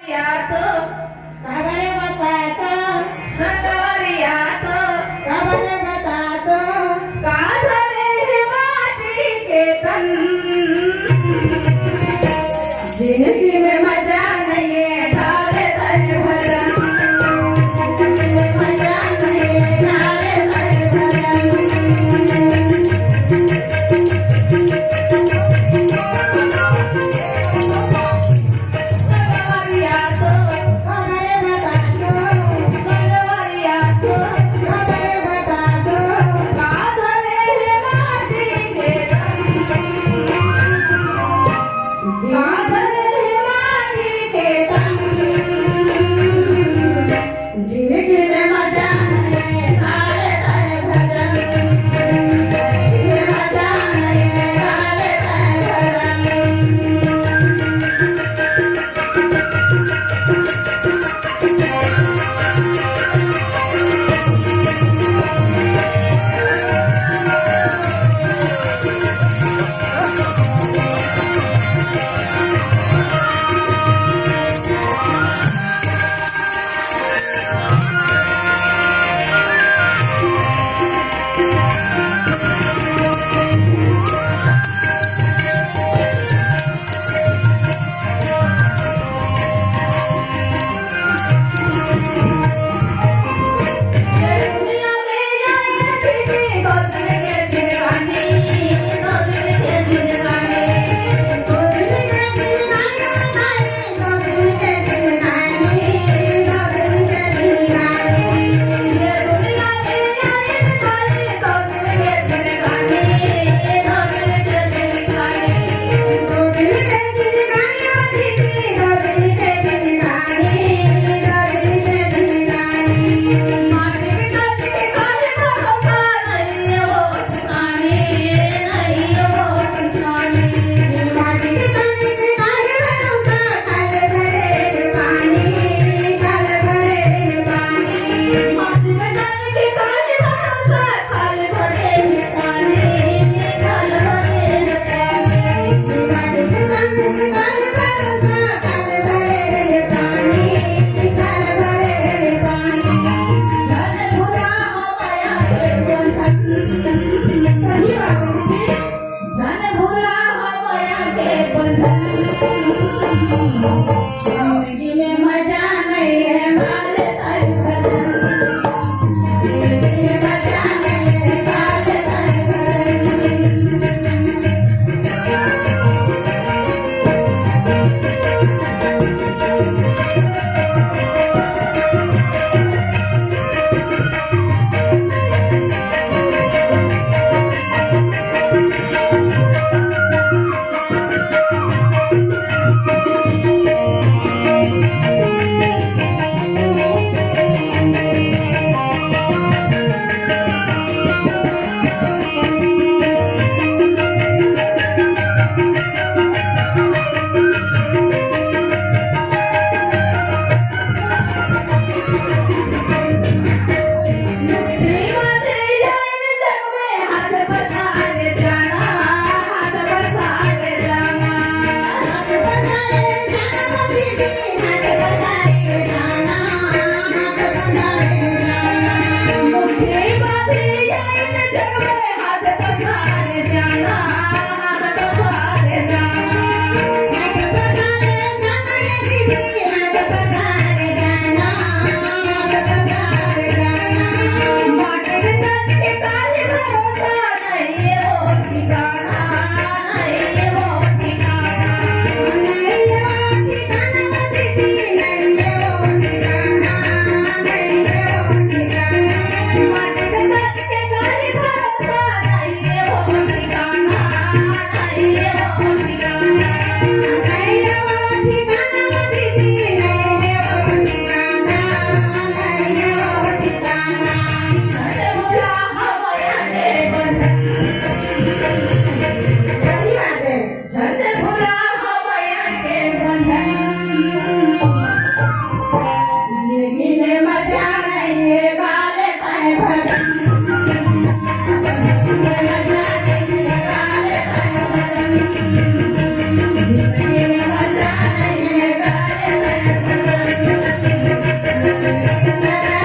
यात काबरे बतात नगरियात काबरे बतात का झाले हे माटी के तन जिंदगी में मजा नहीं है ढाले तय भजन मजा नहीं डाले सर नगरियात काबरे बतात नगरियात काबरे बतात का झाले हे माटी के तन का झाले हे माटी के तन जिंदगी में मजा नहीं डाले सर भजन ये मजा नहीं डाले सर भजन दुनिया में जाने पीछे गोदन के जिगाने गोदन के जिगाने ये दुनिया में जाने खाली गोदन के जिगाने गोदन के जिगाने माटी में डट के खाली भरोसा नहीं है वो ठिकाने नहीं है वो ठिकाने माटी में डट के खाली भरोसा खाली भरे पानी खाली भरे पानी जाने भुला हो माया के बंधन जाने भुला हो माया के बंधन जिंदगी में मजा नहीं है माले सर भजन जिंदगी में मजा नहीं है माले सर भजन जिंदगी में मजा नहीं है गाले में सदा